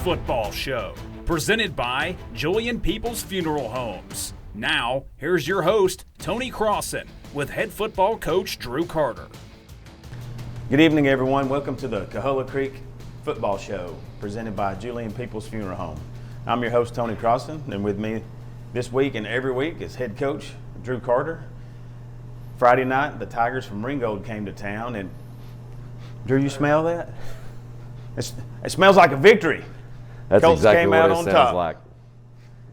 Football Show, presented by Julian Peeples Funeral Homes. Now, here's your host, Tony Crossen, with head football coach Drew Carter. Good evening, everyone. Welcome to the Coahulla Creek Football Show, presented by Julian Peeples Funeral Home. I'm your host, Tony Crossen, and with me this week and every week is head coach Drew Carter. Friday night, the Tigers from Ringgold came to town, and Drew, you smell that? It smells like a victory. That's Colts exactly came what out it on sounds top. like.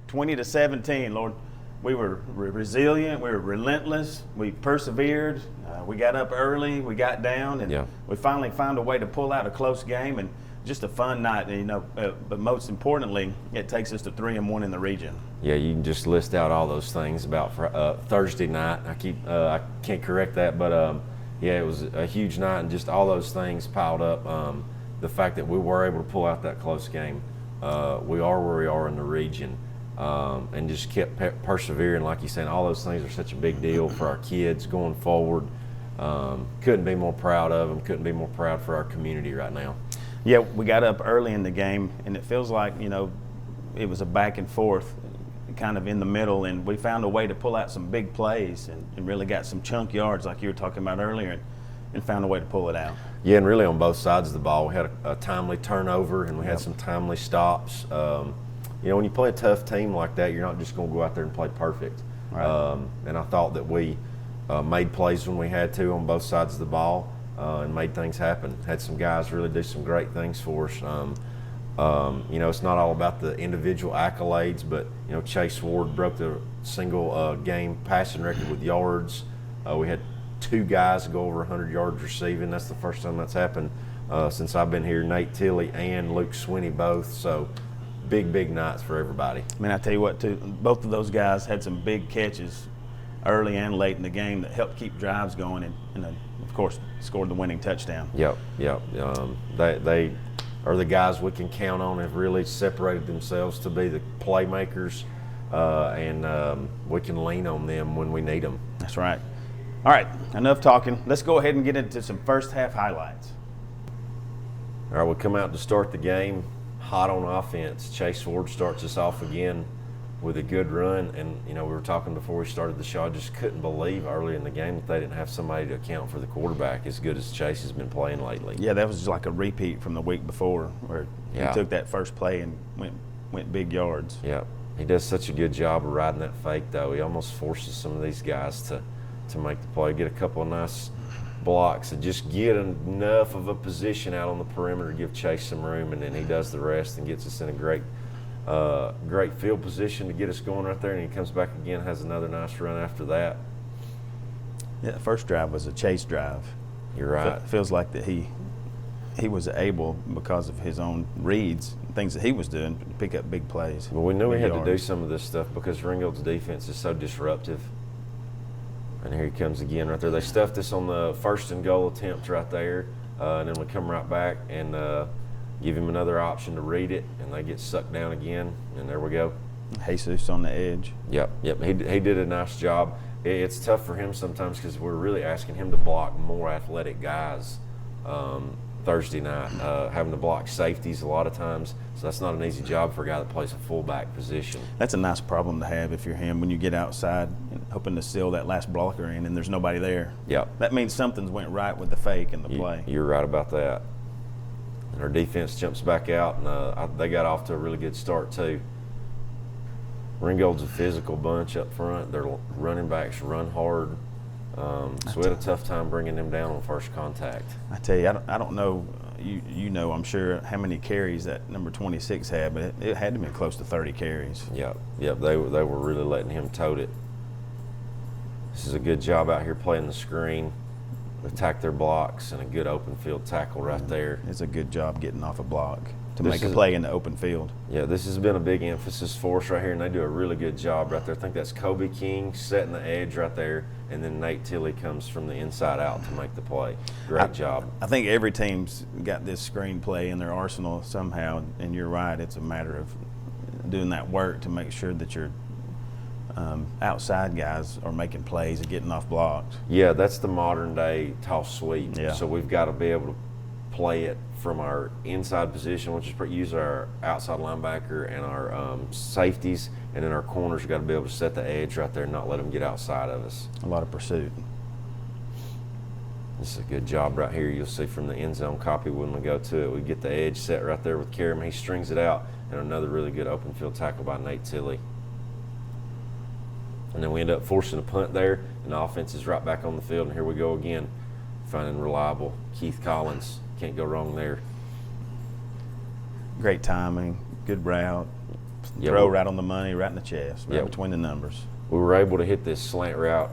20-17, Lord. We were resilient. We were relentless. We persevered. We got up early. We got down, and we finally found a way to pull out a close game and just a fun night. But most importantly, it takes us to 3-1 in the region. Yeah, you can just list out all those things about Thursday night. I can't correct that, but it was a huge night, and just all those things piled up. The fact that we were able to pull out that close game, we are where we are in the region, and just kept persevering. Like you said, all those things are such a big deal for our kids going forward. Couldn't be more proud of them. Couldn't be more proud for our community right now. Yeah, we got up early in the game, and it feels like, it was a back and forth kind of in the middle, and we found a way to pull out some big plays and really got some chunk yards like you were talking about earlier, and found a way to pull it out. Yeah, and really on both sides of the ball, we had a timely turnover, and we had some timely stops. When you play a tough team like that, you're not just going to go out there and play perfect. Right. And I thought that we made plays when we had to on both sides of the ball and made things happen. Had some guys really do some great things for us. It's not all about the individual accolades, but, Chase Ward broke the single game passing record with yards. We had 2 guys go over 100 yards receiving. That's the first time that's happened since I've been here. Nate Tilley and Luke Swinney both. So big nights for everybody. I tell you what, too, both of those guys had some big catches early and late in the game that helped keep drives going, and of course, scored the winning touchdown. Yep. They are the guys we can count on, have really separated themselves to be the playmakers, and we can lean on them when we need them. That's right. All right, enough talking. Let's go ahead and get into some first half highlights. All right, we come out to start the game hot on offense. Chase Ward starts us off again with a good run, and we were talking before we started the show, I just couldn't believe early in the game that they didn't have somebody to account for the quarterback as good as Chase has been playing lately. Yeah, that was like a repeat from the week before where he took that first play and went big yards. Yeah, he does such a good job of riding that fake, though. He almost forces some of these guys to make the play, get a couple of nice blocks, and just get enough of a position out on the perimeter to give Chase some room, and then he does the rest and gets us in a great field position to get us going right there, and he comes back again, has another nice run after that. Yeah, the first drive was a chase drive. You're right. It feels like that he was able, because of his own reads, things that he was doing, to pick up big plays. Well, we knew we had to do some of this stuff because Ringgold's defense is so disruptive. And here he comes again right there. They stuffed us on the 1st and goal attempt right there, and then we come right back and give him another option to read it, and they get sucked down again, and there we go. Jesus on the edge. Yep. He did a nice job. It's tough for him sometimes because we're really asking him to block more athletic guys Thursday night, having to block safeties a lot of times. So that's not an easy job for a guy that plays a fullback position. That's a nice problem to have if you're him when you get outside and hoping to seal that last blocker in and there's nobody there. Yep. That means something's went right with the fake and the play. You're right about that. And our defense jumps back out, and they got off to a really good start too. Ringgold's a physical bunch up front. Their running backs run hard. So we had a tough time bringing them down on first contact. I tell you, I don't know, I'm sure how many carries that number 26 had, but it had to be close to 30 carries. Yep, they were really letting him tote it. This is a good job out here playing the screen, attack their blocks, and a good open field tackle right there. It's a good job getting off a block to make a play in the open field. Yeah, this has been a big emphasis for us right here, and they do a really good job right there. I think that's Kobe King setting the edge right there, and then Nate Tilley comes from the inside out to make the play. Great job. I think every team's got this screen play in their arsenal somehow, and you're right. It's a matter of doing that work to make sure that your outside guys are making plays and getting off blocks. Yeah, that's the modern day toss sweep. Yeah. So we've got to be able to play it from our inside position. We'll just use our outside linebacker and our safeties, and then our corners got to be able to set the edge right there and not let them get outside of us. A lot of pursuit. This is a good job right here. You'll see from the end zone copy when we go to it. We get the edge set right there with Kerriman. He strings it out, and another really good open field tackle by Nate Tilley. And then we end up forcing a punt there, and the offense is right back on the field. And here we go again, finding reliable Keith Collins. Can't go wrong there. Great timing, good route, throw right on the money, right in the chest, right between the numbers. We were able to hit this slant route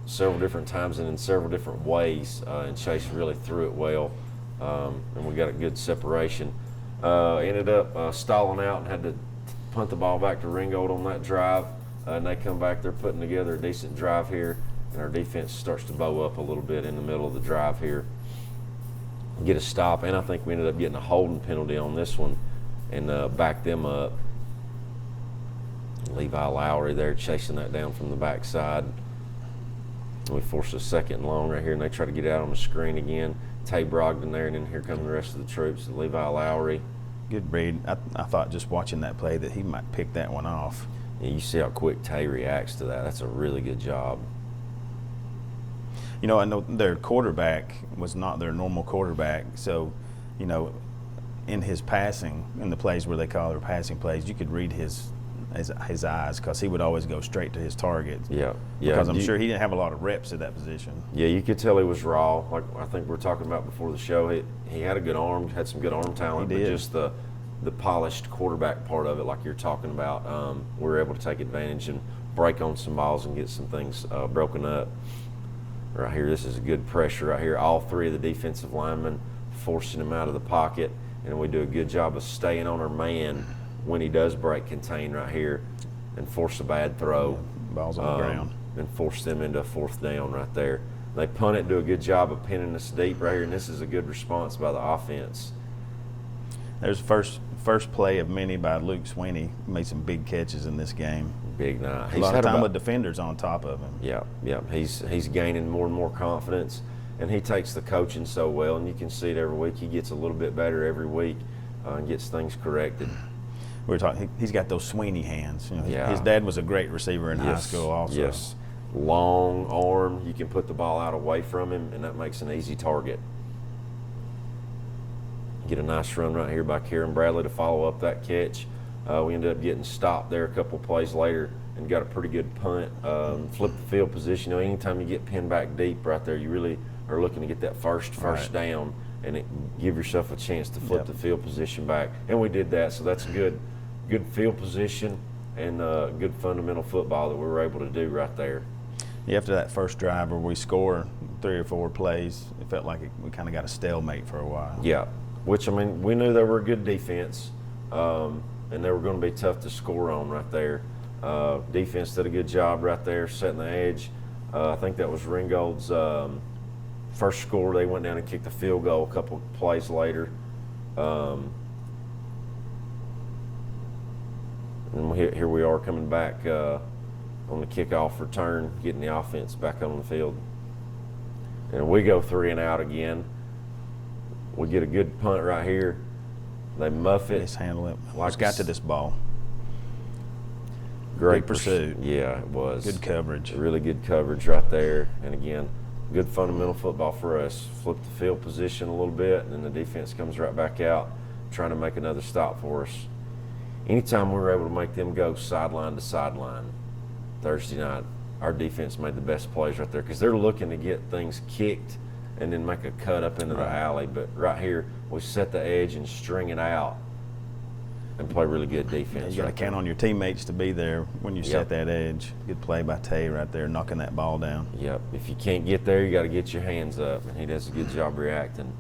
several different times and in several different ways, and Chase really threw it well, and we got a good separation. Ended up stalling out and had to punt the ball back to Ringgold on that drive, and they come back, they're putting together a decent drive here, and our defense starts to bow up a little bit in the middle of the drive here. Get a stop, and I think we ended up getting a holding penalty on this one and back them up. Levi Lowry there chasing that down from the backside. We force a second and long right here, and they try to get out on the screen again. Tay Brogdon there, and then here come the rest of the troops. Levi Lowry. Good read. I thought just watching that play that he might pick that one off. Yeah, you see how quick Tay reacts to that. That's a really good job. You know, I know their quarterback was not their normal quarterback, so, you know, in his passing, in the plays where they call their passing plays, you could read his eyes because he would always go straight to his target. Yeah. Because I'm sure he didn't have a lot of reps at that position. Yeah, you could tell he was raw. Like I think we were talking about before the show, he had a good arm, had some good arm talent, but just the polished quarterback part of it, like you're talking about, we were able to take advantage and break on some balls and get some things broken up. Right here, this is a good pressure right here. All three of the defensive linemen forcing him out of the pocket, and we do a good job of staying on our man when he does break contain right here and force a bad throw. Ball's on the ground. And force them into a fourth down right there. They punt it, do a good job of pinning us deep right here, and this is a good response by the offense. There's first play of many by Luke Sweeney. Made some big catches in this game. Big night. A lot of time with defenders on top of him. Yeah. He's gaining more and more confidence, and he takes the coaching so well, and you can see it every week. He gets a little bit better every week and gets things corrected. We were talking. He's got those Sweeney hands. You know, his dad was a great receiver in high school, also. Yes, long arm. You can put the ball out away from him, and that makes an easy target. Get a nice run right here by Kieran Bradley to follow up that catch. We ended up getting stopped there a couple plays later and got a pretty good punt. Flip the field position. You know, anytime you get pinned back deep right there, you really are looking to get that first down and give yourself a chance to flip the field position back. And we did that, so that's good field position and good fundamental football that we were able to do right there. Yeah, after that first drive where we score 3 or 4 plays, it felt like we kind of got a stalemate for a while. Yeah, which, I mean, we knew they were a good defense, and they were going to be tough to score on right there. Defense did a good job right there setting the edge. I think that was Ringgold's first score. They went down and kicked the field goal a couple plays later. And here we are coming back on the kickoff return, getting the offense back on the field. And we go 3 and out again. We get a good punt right here. They muff it. Mishandle it. Like got to this ball. Great pursuit. Yeah, it was. Good coverage. Really good coverage right there. And again, good fundamental football for us. Flip the field position a little bit, and then the defense comes right back out, trying to make another stop for us. Anytime we were able to make them go sideline to sideline Thursday night, our defense made the best plays right there because they're looking to get things kicked and then make a cut up into the alley. But right here, we set the edge and string it out and play really good defense. You got to count on your teammates to be there when you set that edge. Good play by Tay right there, knocking that ball down. Yep. If you can't get there, you got to get your hands up, and he does a good job reacting.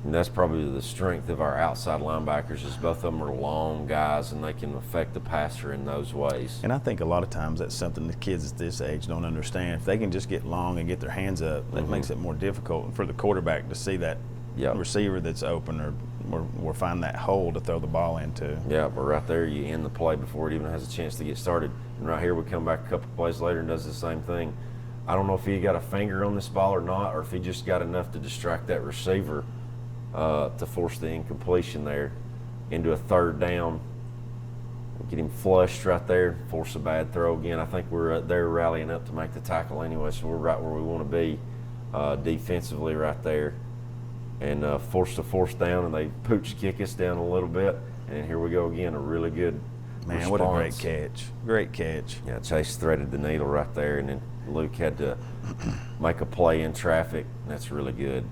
And that's probably the strength of our outside linebackers is both of them are long guys, and they can affect the passer in those ways. And I think a lot of times that's something the kids at this age don't understand. If they can just get long and get their hands up, that makes it more difficult for the quarterback to see that receiver that's open or find that hole to throw the ball into. Yeah, but right there you end the play before it even has a chance to get started. And right here we come back a couple plays later and does the same thing. I don't know if he got a finger on this ball or not, or if he just got enough to distract that receiver to force the incompletion there into a third down. Get him flushed right there, force a bad throw again. I think they're rallying up to make the tackle anyway, so we're right where we want to be defensively right there. And forced a fourth down, and they pooch kick us down a little bit. And here we go again, a really good response. What a great catch. Great catch. Yeah, Chase threaded the needle right there, and then Luke had to make a play in traffic. That's really good.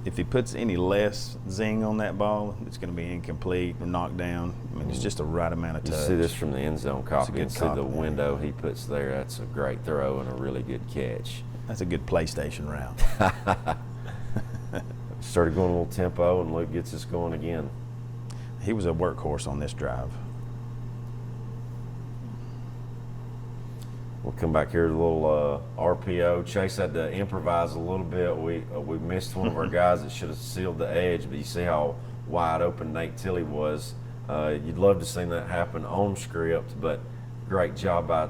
If he puts any less zing on that ball, it's going to be incomplete or knocked down. I mean, it's just the right amount of touch. You see this from the end zone copy. Good See copy. the window he puts there. That's a great throw and a really good catch. That's a good PlayStation route. Started going a little tempo, and Luke gets us going again. He was a workhorse on this drive. We'll come back here to a little RPO. Chase had to improvise a little bit. We missed one of our guys that should have sealed the edge, but you see how wide open Nate Tilley was. You'd love to see that happen on script, but great job by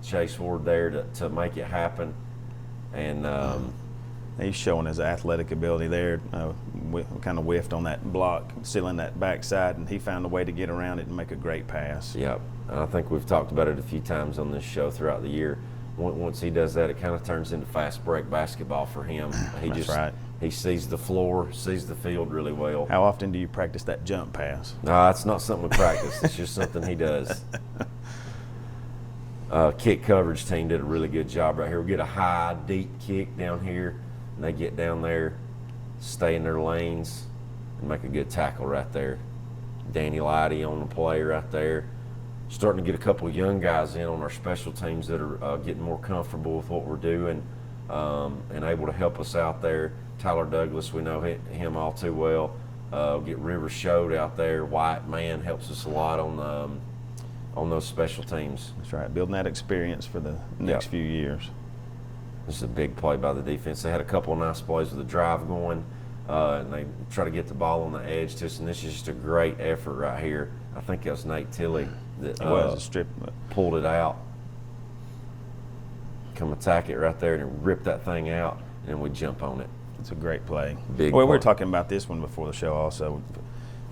Chase Ward there to make it happen. And he's showing his athletic ability there. Kind of whiffed on that block, sealing that backside, and he found a way to get around it and make a great pass. Yep. I think we've talked about it a few times on this show throughout the year. Once he does that, it kind of turns into fast break basketball for him. That's right. He sees the floor, sees the field really well. How often do you practice that jump pass? No, it's not something we practice. It's just something he does. Kick coverage team did a really good job right here. We get a high, deep kick down here, and they get down there, stay in their lanes, and make a good tackle right there. Danny Lighty on the play right there. Starting to get a couple of young guys in on our special teams that are getting more comfortable with what we're doing and able to help us out there. Tyler Douglas, we know him all too well. Get Rivers Showed out there. White Man helps us a lot on those special teams. That's right, building that experience for the next few years. This is a big play by the defense. They had a couple of nice plays with the drive going, and they try to get the ball on the edge to us, and this is just a great effort right here. I think it was Nate Tilley that was a strip. Pulled it out. Come attack it right there and rip that thing out, and then we jump on it. It's a great play. Big well, we were play. talking about this one before the show also.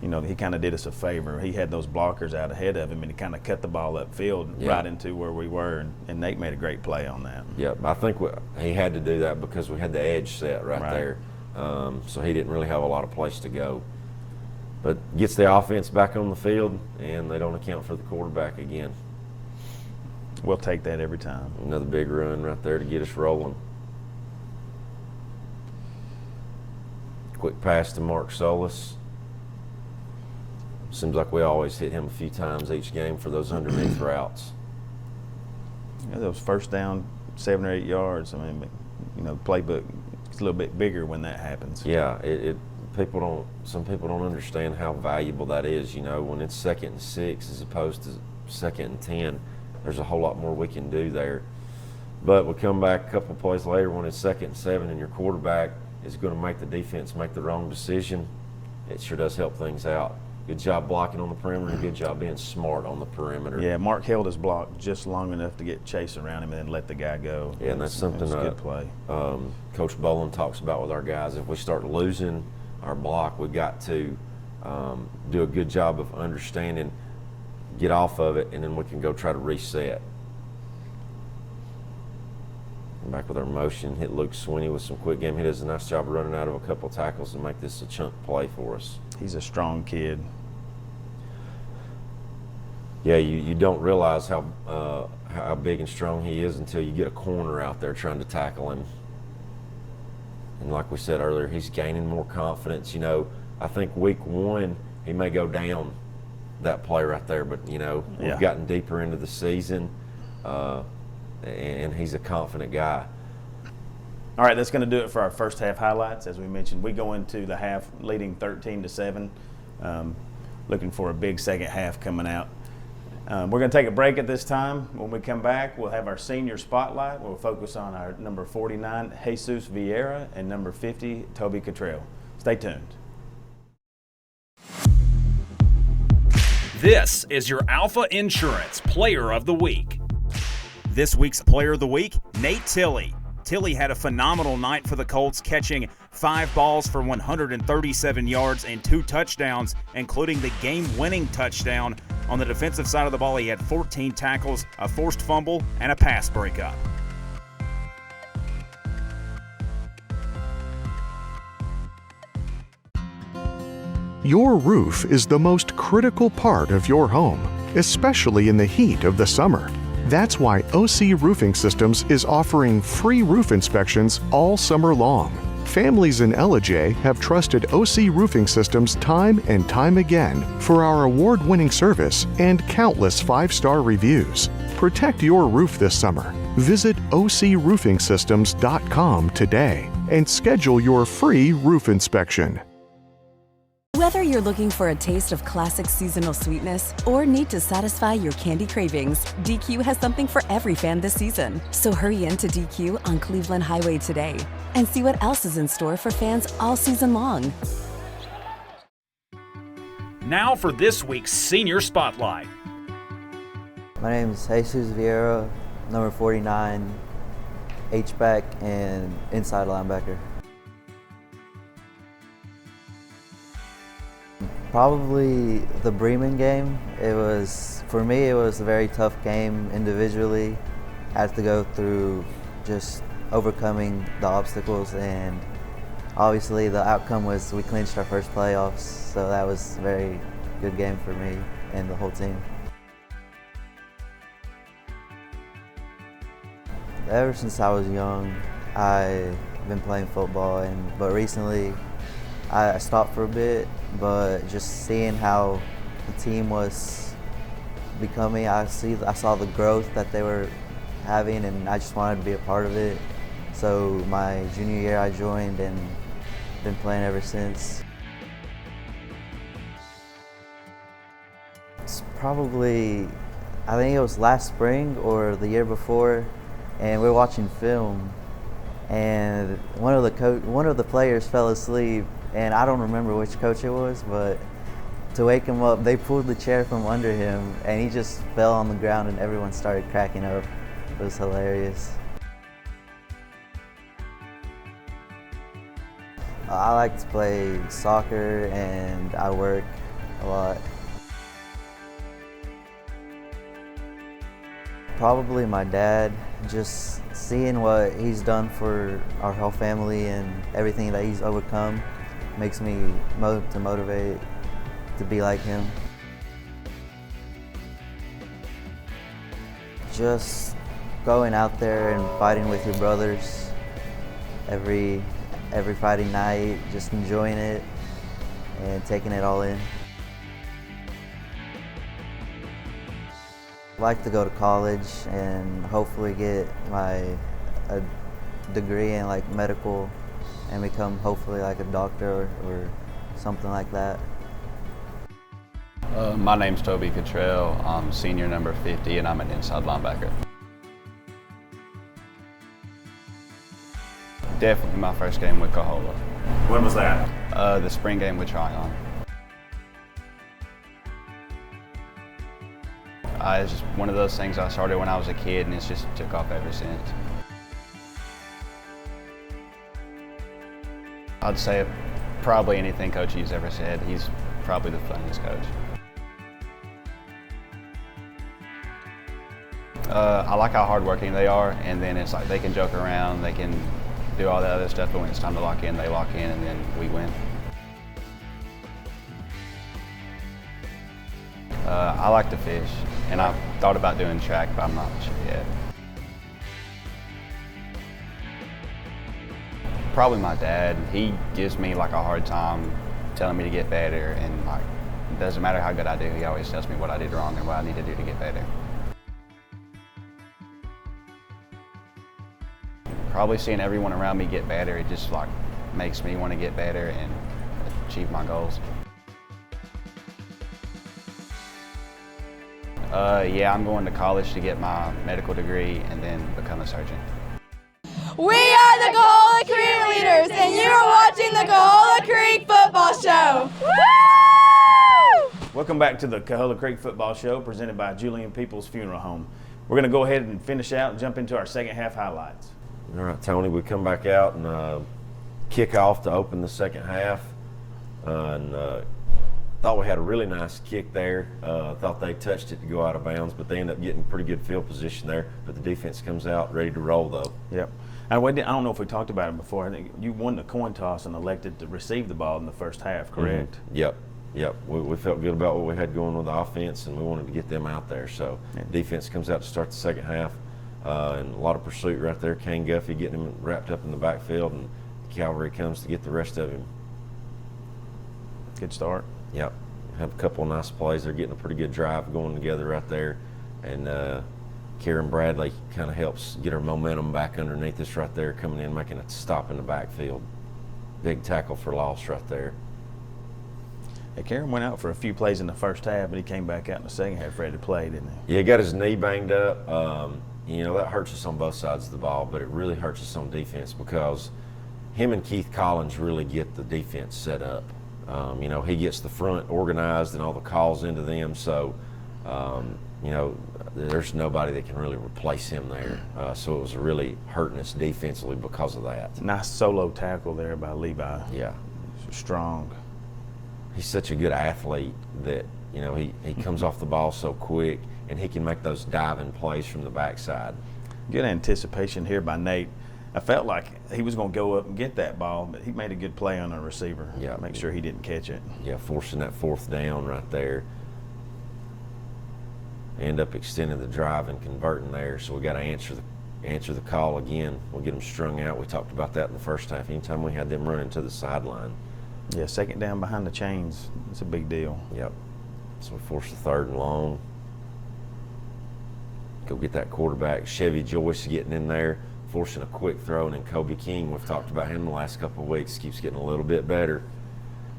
You know, he kind of did us a favor. He had those blockers out ahead of him, and he kind of cut the ball upfield right into where we were, and Nate made a great play on that. Yeah, I think he had to do that because we had the edge set right there. So he didn't really have a lot of place to go. But gets the offense back on the field, and they don't account for the quarterback again. We'll take that every time. Another big run right there to get us rolling. Quick pass to Mark Solis. Seems like we always hit him a few times each game for those underneath routes. Yeah, those first down 7 or 8 yards. I mean, you know, playbook it's a little bit bigger when that happens. Yeah, some people don't understand how valuable that is. You know, when it's 2nd and 6 as opposed to 2nd and 10, there's a whole lot more we can do there. But we come back a couple of plays later when it's 2nd and 7 and your quarterback is going to make the defense make the wrong decision. It sure does help things out. Good job blocking on the perimeter and good job being smart on the perimeter. Yeah, Mark held his block just long enough to get Chase around him and then let the guy go. Yeah, and that's something a good play. Coach Bolin talks about with our guys. If we start losing our block, we've got to do a good job of understanding, get off of it, and then we can go try to reset. Back with our motion, hit Luke Sweeney with some quick game. He does a nice job of running out of a couple tackles and make this a chunk play for us. He's a strong kid. Yeah, you don't realize how big and strong he is until you get a corner out there trying to tackle him. And like we said earlier, he's gaining more confidence. You know, I think week 1 he may go down that play right there, but you know, we've gotten deeper into the season, and he's a confident guy. All right, that's going to do it for our first half highlights. As we mentioned, we go into the half leading 13-7, looking for a big second half coming out. We're going to take a break at this time. When we come back, we'll have our senior spotlight. We'll focus on our number 49, Jesus Vieira, and number 50, Toby Cottrell. Stay tuned. This is your Alpha Insurance Player of the Week. This week's Player of the Week, Nate Tilley. Tilly had a phenomenal night for the Colts, catching 5 balls for 137 yards and 2 touchdowns, including the game-winning touchdown. On the defensive side of the ball, he had 14 tackles, a forced fumble, and a pass breakup. Your roof is the most critical part of your home, especially in the heat of the summer. That's why OC Roofing Systems is offering free roof inspections all summer long. Families in Ellijay have trusted OC Roofing Systems time and time again for our award-winning service and countless 5-star reviews. Protect your roof this summer. Visit ocroofingsystems.com today and schedule your free roof inspection. Whether you're looking for a taste of classic seasonal sweetness or need to satisfy your candy cravings, DQ has something for every fan this season. So hurry into DQ on Cleveland Highway today and see what else is in store for fans all season long. Now for this week's Senior Spotlight. My name is Jesus Vieira, number 49, H-back and inside linebacker. Probably the Bremen game. For me, it was a very tough game individually. I had to go through just overcoming the obstacles, and obviously the outcome was we clinched our first playoffs, so that was a very good game for me and the whole team. Ever since I was young, I've been playing football, but recently I stopped for a bit, but just seeing how the team was becoming, I saw the growth that they were having, and I just wanted to be a part of it. So my junior year I joined and been playing ever since. It's probably, I think it was last spring or the year before, and we were watching film, and one of the players fell asleep. And I don't remember which coach it was, but to wake him up, they pulled the chair from under him, and he just fell on the ground, and everyone started cracking up. It was hilarious. I like to play soccer, and I work a lot. Probably my dad, just seeing what he's done for our whole family and everything that he's overcome makes me motivate to be like him. Just going out there and fighting with your brothers every Friday night, just enjoying it and taking it all in. I'd like to go to college and hopefully get a degree in like medical and become hopefully like a doctor or something like that. My name's Toby Cottrell. I'm senior number 50 and I'm an inside linebacker. Definitely my first game with Coahulla. When was that? The spring game with Tryon. It's just one of those things I started when I was a kid, and it's just took off ever since. I'd say probably anything Coach Hughes ever said. He's probably the funniest coach. I like how hardworking they are, and then it's like they can joke around, they can do all that other stuff, but when it's time to lock in, they lock in, and then we win. I like to fish, and I've thought about doing track, but I'm not sure yet. Probably my dad. He gives me like a hard time telling me to get better, and like it doesn't matter how good I do, he always tells me what I did wrong and what I need to do to get better. Probably seeing everyone around me get better, it just like makes me want to get better and achieve my goals. Yeah, I'm going to college to get my medical degree and then become a surgeon. We are the Coahulla Creek Leaders, and you are watching the Coahulla Creek Football Show. Woo! Welcome back to the Coahulla Creek Football Show, presented by Julian Peeples Funeral Home. We're going to go ahead and finish out and jump into our second half highlights. All right, Tony, we come back out and kick off to open the second half. Thought we had a really nice kick there. Thought they touched it to go out of bounds, but they end up getting pretty good field position there. But the defense comes out ready to roll, though. Yep. I don't know if we talked about it before. I think you won the coin toss and elected to receive the ball in the first half, correct? Mm-hmm. Yep. We felt good about what we had going with the offense, and we wanted to get them out there. So defense comes out to start the second half, and a lot of pursuit right there. Kane Guffey getting him wrapped up in the backfield, and Cavalry comes to get the rest of him. Good start. Yep. Have a couple of nice plays. They're getting a pretty good drive going together right there. And Karen Bradley kind of helps get her momentum back underneath us right there, coming in, making a stop in the backfield. Big tackle for loss right there. Hey, Karen went out for a few plays in the first half, but he came back out in the second half ready to play, didn't he? Yeah, he got his knee banged up. That hurts us on both sides of the ball, but it really hurts us on defense because him and Keith Collins really get the defense set up. He gets the front organized and all the calls into them. So, there's nobody that can really replace him there. So it was really hurting us defensively because of that. Nice solo tackle there by Levi. Yeah. Strong. He's such a good athlete that, he comes off the ball so quick and he can make those diving plays from the backside. Good anticipation here by Nate. I felt like he was going to go up and get that ball, but he made a good play on a receiver. Yeah. Make sure he didn't catch it. Yeah, forcing that fourth down right there. End up extending the drive and converting there, so we got to answer the call again. We'll get them strung out. We talked about that in the first half. Anytime we had them running to the sideline. Yeah, second down behind the chains. It's a big deal. Yep. So we force the third and long. Go get that quarterback. Chevy Joyce getting in there, forcing a quick throw, and then Kobe King, we've talked about him the last couple of weeks, keeps getting a little bit better,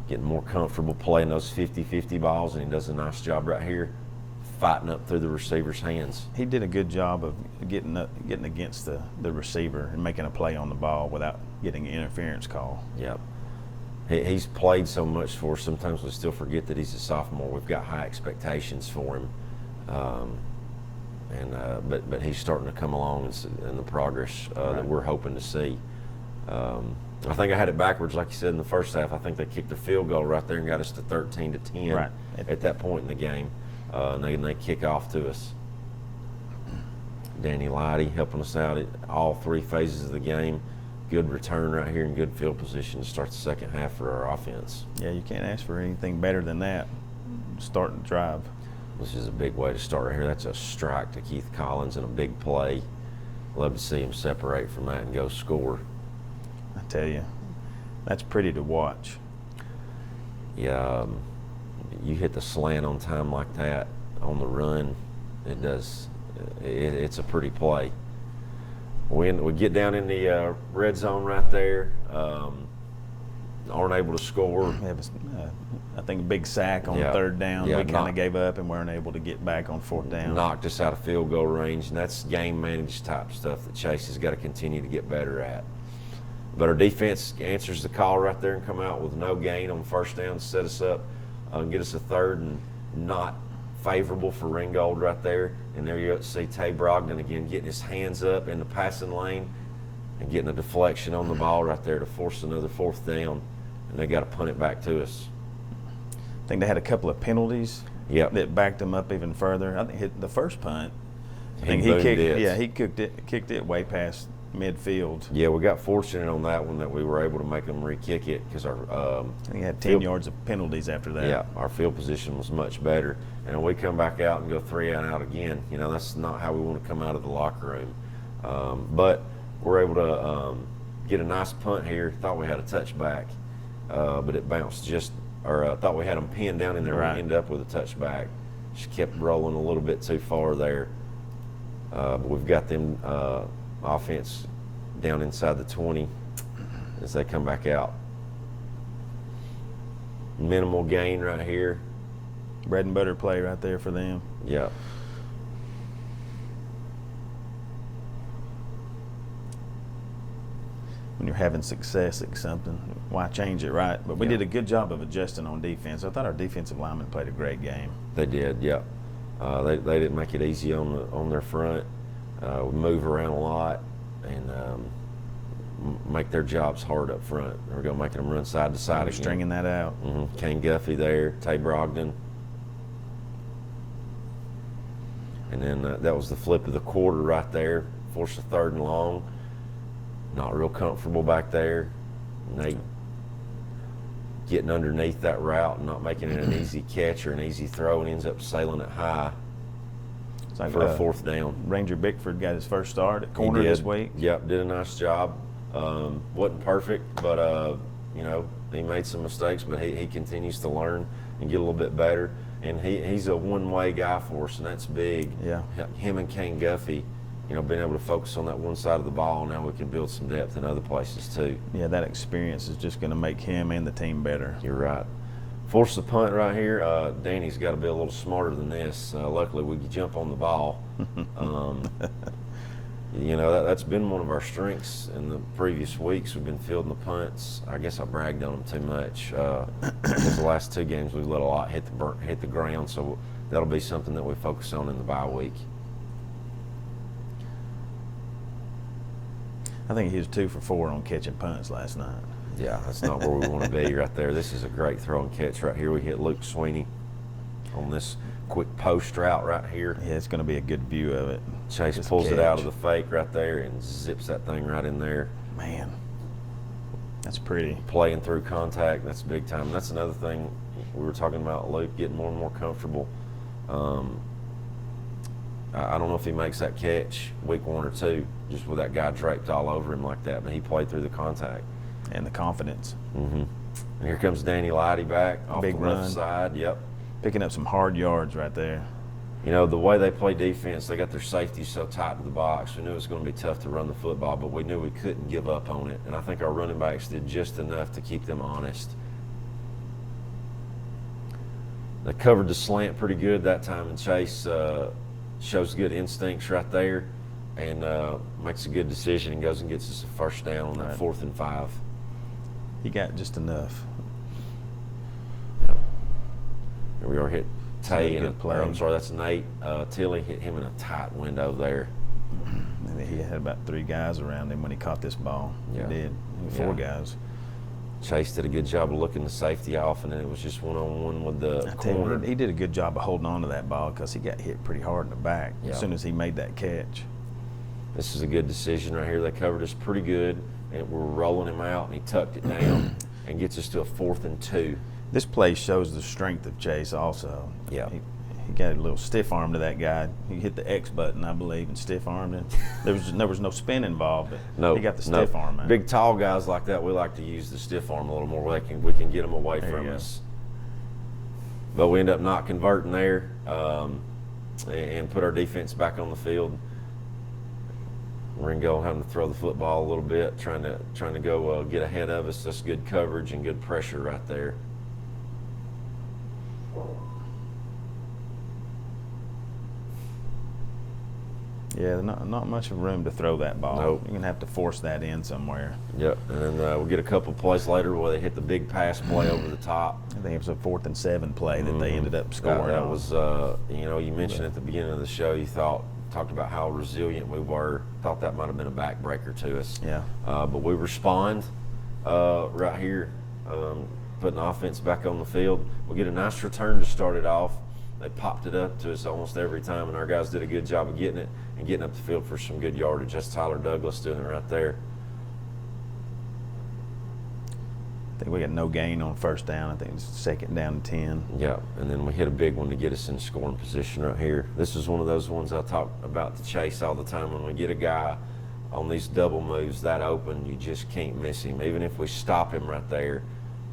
getting more comfortable playing those 50-50 balls, and he does a nice job right here fighting up through the receiver's hands. He did a good job of getting against the receiver and making a play on the ball without getting an interference call. Yep. He's played so much for us. Sometimes we still forget that he's a sophomore. We've got high expectations for him. But he's starting to come along in the progress that we're hoping to see. I think I had it backwards, like you said in the first half. I think they kicked a field goal right there and got us to 13-10 at that point in the game. And they kick off to us. Danny Lighty helping us out at all three phases of the game. Good return right here and good field position to start the second half for our offense. Yeah, you can't ask for anything better than that, starting the drive. This is a big way to start right here. That's a strike to Keith Collins and a big play. Love to see him separate from that and go score. I tell you, that's pretty to watch. Yeah, you hit the slant on time like that on the run, it does. It's a pretty play. We get down in the red zone right there. Aren't able to score. We have I think a big sack on third down. We kind of gave up and weren't able to get back on fourth down. Knocked us out of field goal range, and that's game managed type stuff that Chase has got to continue to get better at. But our defense answers the call right there and come out with no gain on first down to set us up and get us a third and not favorable for Ringgold right there. And there you see Tay Brogdon again getting his hands up in the passing lane and getting a deflection on the ball right there to force another fourth down. And they got to punt it back to us. I think they had a couple of penalties that backed them up even further. I think the first punt, I think he kicked it. Yeah, he kicked it way past midfield. Yeah, we got fortunate on that one that we were able to make them re-kick it because our he had 10 yards of penalties after that. Yeah, our field position was much better. And we come back out and go 3 and out again. That's not how we want to come out of the locker room. But we're able to get a nice punt here. Thought we had a touchback, but it bounced thought we had them pinned down in there and ended up with a touchback. Just kept rolling a little bit too far there. But we've got them offense down inside the 20 as they come back out. Minimal gain right here. Bread and butter play right there for them. Yeah. When you're having success at something, why change it, right? But we did a good job of adjusting on defense. I thought our defensive linemen played a great game. They did, yeah. They didn't make it easy on their front. We move around a lot, and make their jobs hard up front. We're going to make them run side to side again. Stringing that out. Kane Guffey there, Tay Brogdon. And then that was the flip of the quarter right there. Forced a 3rd and long. Not real comfortable back there. Nate getting underneath that route and not making it an easy catch or an easy throw, and ends up sailing it high Like, for a 4th down. Ranger Bickford got his first start at corner this week. Yep, did a nice job. Wasn't perfect, but he made some mistakes, but he continues to learn and get a little bit better. And he's a one-way guy for us, and that's big. Yeah. Him and Kane Guffey, being able to focus on that one side of the ball. Now we can build some depth in other places too. Yeah, that experience is just going to make him and the team better. You're right. Force the punt right here. Danny's got to be a little smarter than this. Luckily, we could jump on the ball. That's been one of our strengths in the previous weeks. We've been fielding the punts. I guess I bragged on them too much. Because the last 2 games we've let a lot hit the ground, so that'll be something that we focus on in the bye week. I think he was 2 for 4 on catching punts last night. Yeah, that's not where we want to be right there. This is a great throw and catch right here. We hit Luke Sweeney on this quick post route right here. Yeah, it's going to be a good view of it. Chase Just pulls it catch. out of the fake right there and zips that thing right in there. Man, that's pretty. Playing through contact, that's big time. That's another thing we were talking about, Luke, getting more and more comfortable. I don't know if he makes that catch week 1 or 2, just with that guy draped all over him like that, but he played through the contact. And the confidence. And here comes Danny Lighty back off Big the run. left side. Yep. Picking up some hard yards right there. The way they play defense, they got their safety so tight to the box. We knew it was going to be tough to run the football, but we knew we couldn't give up on it. And I think our running backs did just enough to keep them honest. They covered the slant pretty good that time, and Chase shows good instincts right there and makes a good decision and goes and gets us a 1st down on that 4th and 5. He got just enough. Here we are, hit Tay in a play. I'm sorry, that's Nate Tilley, hit him in a tight window there. And he had about 3 guys around him when he caught this ball. Yeah. He did. 4 guys. Chase did a good job of looking the safety off, and then it was just one-on-one with the I tell corner. you, he did a good job of holding on to that ball because he got hit pretty hard in the back Yeah. as soon as he made that catch. This is a good decision right here. They covered us pretty good, and we're rolling him out, and he tucked it down and gets us to a 4th and 2. This play shows the strength of Chase also. Yeah. He got a little stiff arm to that guy. He hit the X button, I believe, and stiff armed him. There was no spin involved, but No, he got the stiff arm, man. Big tall guys like that, we like to use the stiff arm a little more. We can get them away There from you go. us. But we end up not converting there and put our defense back on the field. Ringgold having to throw the football a little bit, trying to go get ahead of us. That's good coverage and good pressure right there. Yeah, not much of room to throw that ball. Nope. You're going to have to force that in somewhere. Yep, and then we'll get a couple plays later where they hit the big pass play over the top. I think it was a 4th and 7 play that they ended up scoring. That on. was, you mentioned at the beginning of the show, you talked about how resilient we were. Thought that might have been a backbreaker to us. Yeah. But we respond right here, putting the offense back on the field. We get a nice return to start it off. They popped it up to us almost every time, and our guys did a good job of getting it and getting up the field for some good yardage. That's Tyler Douglas doing it right there. I think we got no gain on 1st down. I think it's 2nd down and 10. Yeah, and then we hit a big one to get us in scoring position right here. This is one of those ones I talk about to Chase all the time. When we get a guy on these double moves that open, you just can't miss him. Even if we stop him right there,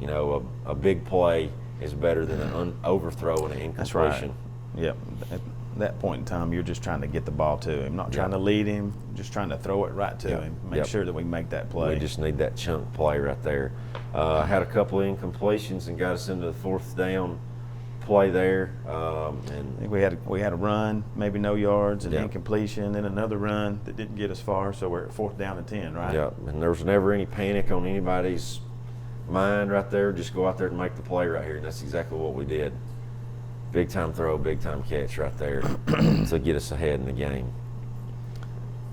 a big play is better than an overthrow and an incompletion. That's right. Yep. At that point in time, you're just trying to get the ball to him, not trying to lead him, just trying to throw it right to him. Make sure that we make that play. We just need that chunk play right there. Had a couple of incompletions and got us into the 4th down play there. I think we had a run, maybe no yards, and incompletion, and another run that didn't get us far. So we're at 4th down and 10, right? Yeah, and there was never any panic on anybody's mind right there. Just go out there and make the play right here, and that's exactly what we did. Big time throw, big time catch right there to get us ahead in the game.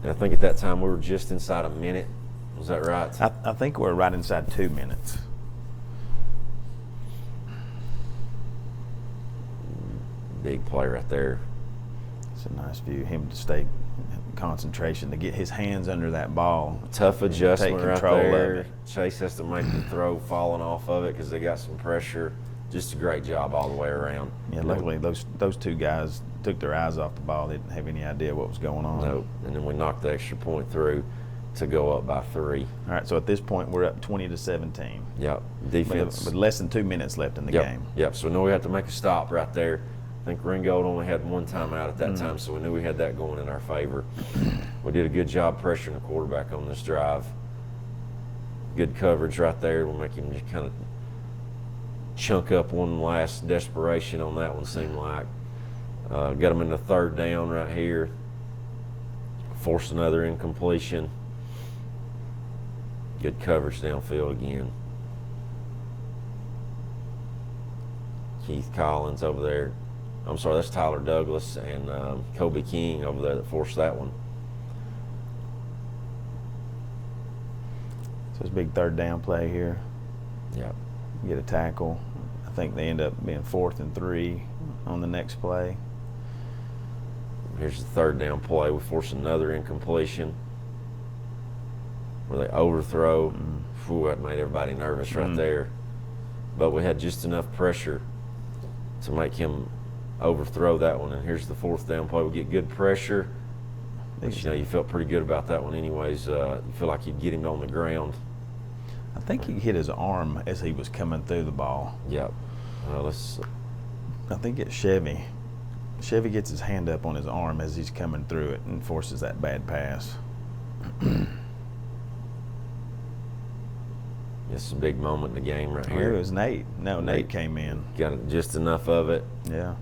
And I think at that time we were just inside a minute Was that right? I think we're right inside 2 minutes. Big play right there. It's a nice view. Him to stay concentration, to get his hands under that ball. Tough adjustment take right control there. of it. Chase has to make the throw falling off of it because they got some pressure. Just a great job all the way around. Yeah, luckily those two guys took their eyes off the ball. They didn't have any idea what was going on. No, and then we knocked the extra point through to go up by 3. All right, so at this point we're up 20-17. Yep, defense. With less than 2 minutes left in the game. Yep, so we know we had to make a stop right there. I think Ringgold only had 1 timeout at that time, so we knew we had that going in our favor. We did a good job pressuring the quarterback on this drive. Good coverage right there. We'll make him just kind of chunk up one last desperation on that one, seemed like. Got him in the 3rd down right here. Forced another incompletion. Good coverage downfield again. Keith Collins over there. I'm sorry, that's Tyler Douglas and Kobe King over there that forced that one. So it's a big 3rd down play here. Yep. Get a tackle. I think they end up being 4th and 3 on the next play. Here's the 3rd down play. We force another incompletion where they overthrow. Whew, that made everybody nervous right there. But we had just enough pressure to make him overthrow that one. And here's the 4th down play. We get good pressure. But, you felt pretty good about that one anyways. You feel like you'd get him on the ground. I think he hit his arm as he was coming through the ball. Yep. I think it's Chevy. Chevy gets his hand up on his arm as he's coming through it and forces that bad pass. This is a big moment in the game right It here. was Nate. No, Nate came in. Got just enough of it. Yeah.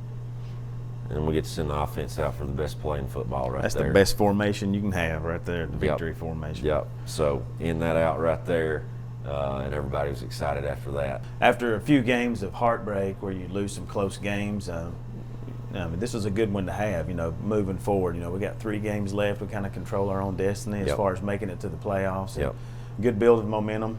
And we get to send the offense out for the best play in football right That's there. the best formation you can have right there, the victory formation. Yep. So in that out right there, and everybody was excited after that. After a few games of heartbreak where you lose some close games, this was a good one to have, moving forward. We got 3 games left. We kind of control our own destiny as far as making it to the playoffs. Yep. Good build of momentum.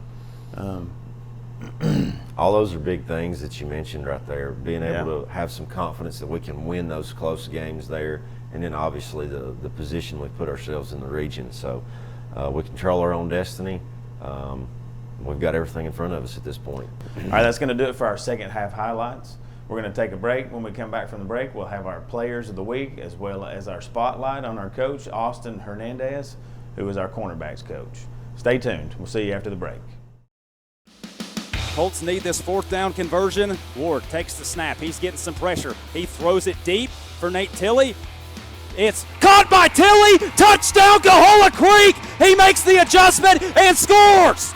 All those are big things that you mentioned right there. Being able to have some confidence that we can win those close games there, and then obviously the position we put ourselves in the region. So we control our own destiny. We've got everything in front of us at this point. All right, that's going to do it for our second half highlights. We're going to take a break. When we come back from the break, we'll have our players of the week as well as our spotlight on our coach, Austin Hernandez, who is our cornerbacks coach. Stay tuned. We'll see you after the break. Colts need this 4th down conversion. Ward takes the snap. He's getting some pressure. He throws it deep for Nate Tilley. It's caught by Tilley. Touchdown, Coahulla Creek. He makes the adjustment and scores.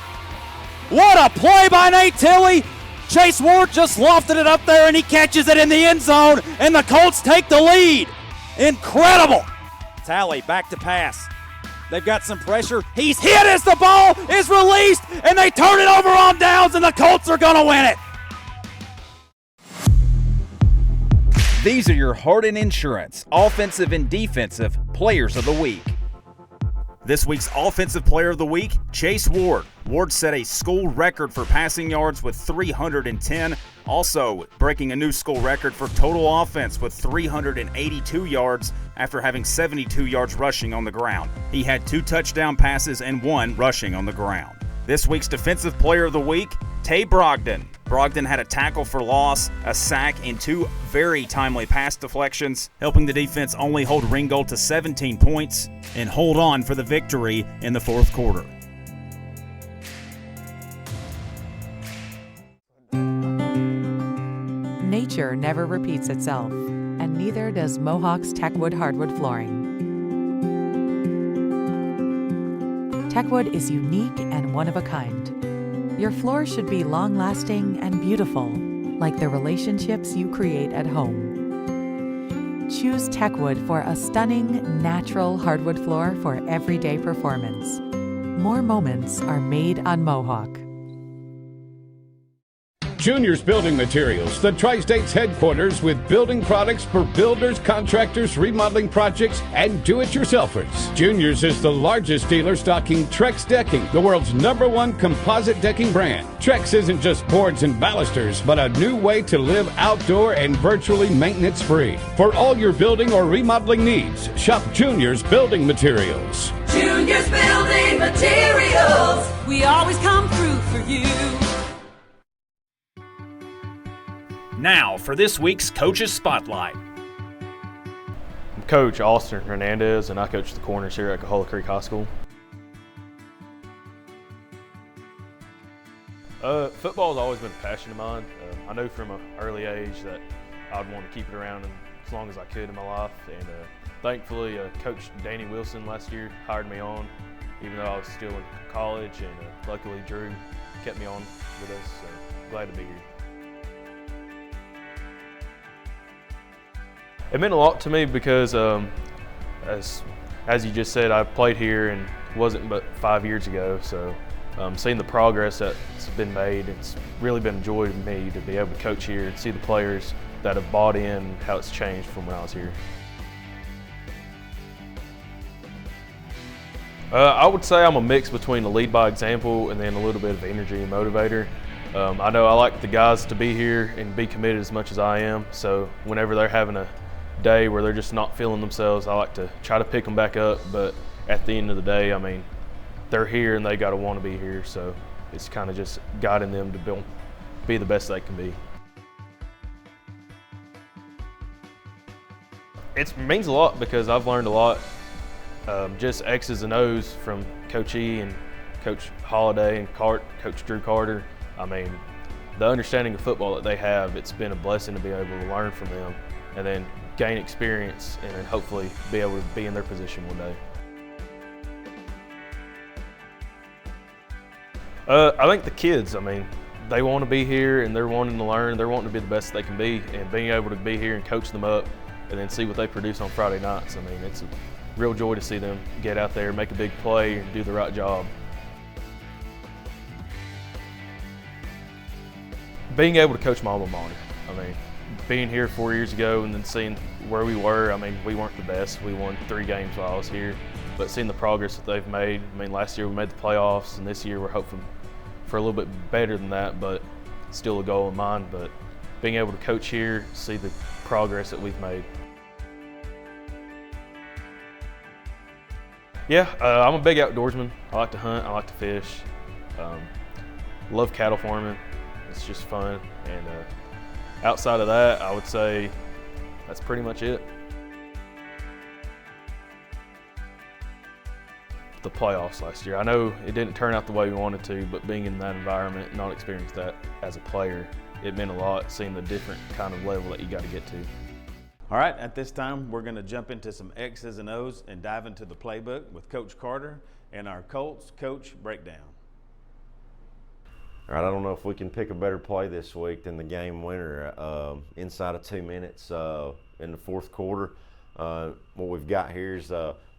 What a play by Nate Tilley. Chase Ward just lofted it up there and he catches it in the end zone, and the Colts take the lead. Incredible. Talley back to pass. They've got some pressure. He's hit as the ball is released, and they turn it over on downs, and the Colts are going to win it. These are your Hardin Insurance Offensive and Defensive Players of the Week. This week's Offensive Player of the Week, Chase Ward. Ward set a school record for passing yards with 310, also breaking a new school record for total offense with 382 yards after having 72 yards rushing on the ground. He had 2 touchdown passes and 1 rushing on the ground. This week's Defensive Player of the Week, Tay Brogdon. Brogdon had a tackle for loss, a sack, and 2 very timely pass deflections, helping the defense only hold Ringgold to 17 points and hold on for the victory in the 4th quarter. Nature never repeats itself, and neither does Mohawk's Techwood hardwood flooring. Techwood is unique and one of a kind. Your floor should be long-lasting and beautiful, like the relationships you create at home. Choose Techwood for a stunning, natural hardwood floor for everyday performance. More moments are made on Mohawk. Junior's Building Materials, the Tri-State's headquarters with building products for builders, contractors, remodeling projects, and do-it-yourselfers. Junior's is the largest dealer stocking Trex Decking, the world's #1 composite decking brand. Trex isn't just boards and balusters, but a new way to live outdoor and virtually maintenance-free. For all your building or remodeling needs, shop Junior's Building Materials. Junior's Building Materials. We always come through for you. Now for this week's Coach's Spotlight. I'm Coach Austin Hernandez, and I coach the corners here at Coahulla Creek High School. Football's always been a passion of mine. I knew from an early age that I'd want to keep it around as long as I could in my life, and thankfully Coach Danny Wilson last year hired me on, even though I was still in college, and luckily Drew kept me on with us, so glad to be here. It meant a lot to me because, as you just said, I played here and wasn't but 5 years ago. So, seeing the progress that's been made, it's really been a joy to me to be able to coach here and see the players that have bought in, how it's changed from when I was here. I would say I'm a mix between a lead by example and then a little bit of energy and motivator. I know I like the guys to be here and be committed as much as I am. So, whenever they're having a day where they're just not feeling themselves, I like to try to pick them back up, but at the end of the day, I mean, they're here and they got to want to be here, so it's kind of just guiding them to be the best they can be. It means a lot because I've learned a lot, just X's and O's from Coach E and Coach Holiday and Coach Drew Carter. I mean, the understanding of football that they have, it's been a blessing to be able to learn from them and then gain experience and then hopefully be able to be in their position one day. I think the kids, I mean, they want to be here and they're wanting to learn, they're wanting to be the best they can be, and being able to be here and coach them up and then see what they produce on Friday nights. I mean, it's a real joy to see them get out there, make a big play, and do the right job. Being able to coach my alma mater, I mean, being here 4 years ago and then seeing where we were, I mean, we weren't the best. We won 3 games while I was here, but seeing the progress that they've made, I mean, last year we made the playoffs, and this year we're hoping for a little bit better than that, but still a goal in mind. But being able to coach here, see the progress that we've made. Yeah, I'm a big outdoorsman. I like to hunt, I like to fish. Love cattle farming. It's just fun, and outside of that, I would say that's pretty much it. The playoffs last year, I know it didn't turn out the way we wanted to, but being in that environment, not experienced that as a player, it meant a lot, seeing the different kind of level that you got to get to. All right, at this time, we're going to jump into some X's and O's and dive into the playbook with Coach Carter and our Colts coach breakdown. All right, I don't know if we can pick a better play this week than the game winner inside of 2 minutes in the fourth quarter. What we've got here is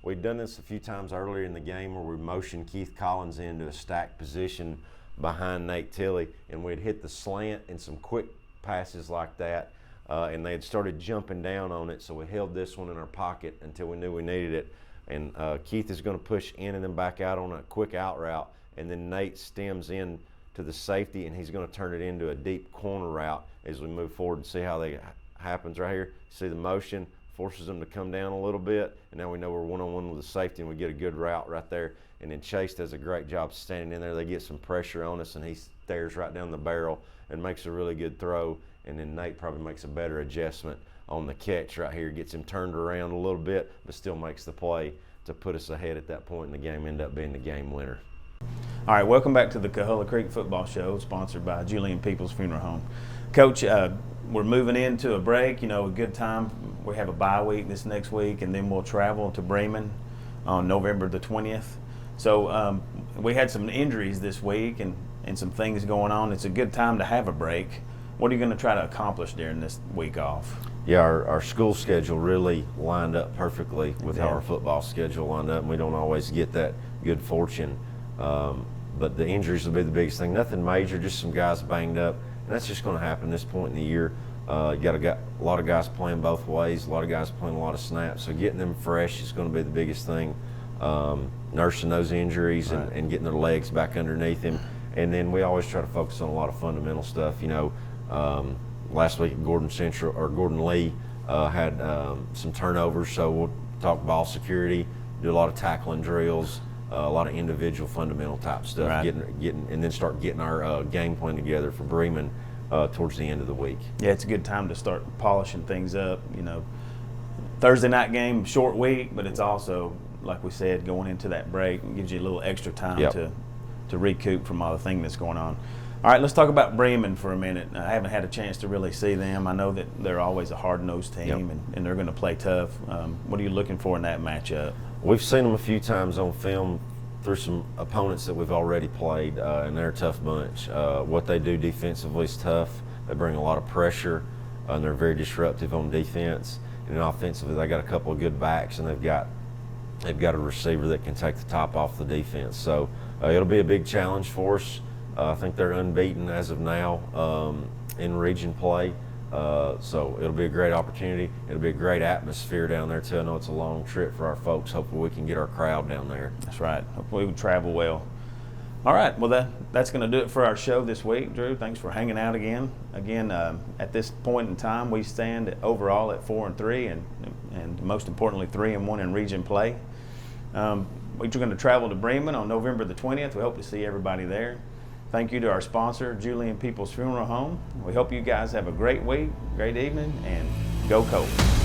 we've done this a few times earlier in the game where we motioned Keith Collins into a stacked position behind Nate Tilley, and we'd hit the slant and some quick passes like that, and they had started jumping down on it, so we held this one in our pocket until we knew we needed it. And Keith is going to push in and then back out on a quick out route, and then Nate stems in to the safety, and he's going to turn it into a deep corner route as we move forward and see how that happens right here. See the motion, forces them to come down a little bit, and now we know we're one-on-one with the safety, and we get a good route right there. And then Chase does a great job standing in there. They get some pressure on us, and he stares right down the barrel and makes a really good throw. And then Nate probably makes a better adjustment on the catch right here, gets him turned around a little bit, but still makes the play to put us ahead at that point in the game, end up being the game winner. All right, welcome back to the Coahulla Creek Football Show, sponsored by Julian Peeples Funeral Home. Coach, we're moving into a break, a good time. We have a bye week this next week, and then we'll travel to Bremen on November the 20th. So we had some injuries this week and some things going on. It's a good time to have a break. What are you going to try to accomplish during this week off? Yeah, our school schedule really lined up perfectly with how our football schedule lined up, and we don't always get that good fortune. But the injuries will be the biggest thing. Nothing major, just some guys banged up. And that's just going to happen this point in the year. You got a lot of guys playing both ways, a lot of guys playing a lot of snaps, so getting them fresh is going to be the biggest thing. Nursing those injuries and getting their legs back underneath him. And then we always try to focus on a lot of fundamental stuff. Last week at Gordon Lee had some turnovers, so we'll talk ball security, do a lot of tackling drills, a lot of individual fundamental type stuff, and then start getting our game plan together for Bremen towards the end of the week. Yeah, it's a good time to start polishing things up. Thursday night game, short week, but it's also, like we said, going into that break, it gives you a little extra time to recoup from all the thing that's going on. All right, let's talk about Bremen for a minute. I haven't had a chance to really see them. I know that they're always a hard-nosed team, and they're going to play tough. What are you looking for in that matchup? We've seen them a few times on film through some opponents that we've already played, and they're a tough bunch. What they do defensively is tough. They bring a lot of pressure, and they're very disruptive on defense. And then offensively, they got a couple of good backs, and they've got a receiver that can take the top off the defense. So it'll be a big challenge for us. I think they're unbeaten as of now in region play. So it'll be a great opportunity. It'll be a great atmosphere down there too. I know it's a long trip for our folks. Hopefully we can get our crowd down there. That's right. Hopefully we travel well. All right. Well, that's going to do it for our show this week, Drew. Thanks for hanging out again. Again, at this point in time, we stand overall at 4-3, and most importantly, 3-1 in region play. We're going to travel to Bremen on November the 20th. We hope to see everybody there. Thank you to our sponsor, Julian Peeples Funeral Home. We hope you guys have a great week, great evening, and go Colts.